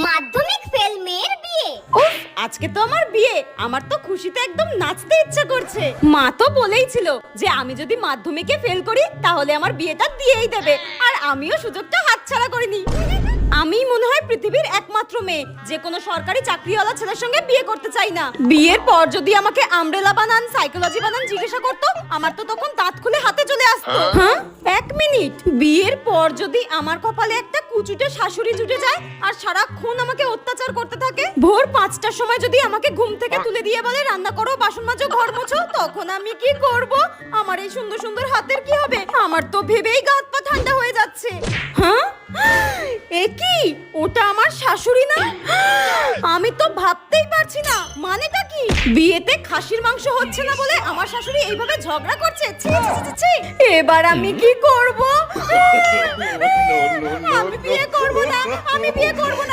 মাধ্যমিক ফেল মেয়ের বিয়ে। উফ, আজকে তো আমার বিয়ে। আমার তো খুশিতে একদম নাচতে ইচ্ছা করছে। মা তো বলেইছিল যে আমি যদি মাধ্যমিকে ফেল করি তাহলে আমার বিয়েটা দিয়েই দেবে, আর আমিও সুযোগটা হাতছাড়া করিনি। আমি মনে হয় পৃথিবীর একমাত্র মেয়ে যে কোনো সরকারি চাকরিওয়ালা ছেলের সঙ্গে বিয়ে করতে চাই না। বিয়ের পর যদি আমাকে আমব্রেলা বানান, সাইকোলজি বানান জিজ্ঞাসা করতো, আমার তো তখন দাঁত খুলে হাতে চলে আসতো। হ্যাঁ, এক মিনিট, বিয়ের পর যদি আমার কপালে একটা কুচুটে শাশুড়ি জুটে যায় আর সারাক্ষণ আমাকে অত্যাচার করতে থাকে, ভোর 5টার সময় যদি আমাকে ঘুম থেকে তুলে দিয়ে বলে রান্না করো, বাসন মাজো, ঘর মোছো, তখন আমি কি করব? আমার এই সুন্দর সুন্দর হাতের কি হবে? আমার তো ভেবেই গা হাত পা ঠান্ডা হয়ে যাচ্ছে। হ্যাঁ, এ কি? ওটা আমার শাশুড়ি না? আমি তো ভাবতেই পারছি না, মানেটা কি? বিয়েতে খাসির মাংস হচ্ছে না বলে আমার শাশুড়ি এইভাবে ঝগড়া করছে? ছি ছি ছি ছি। এবার আমি কি করব? আমি বিয়ে করব না, আমি বিয়ে করব না,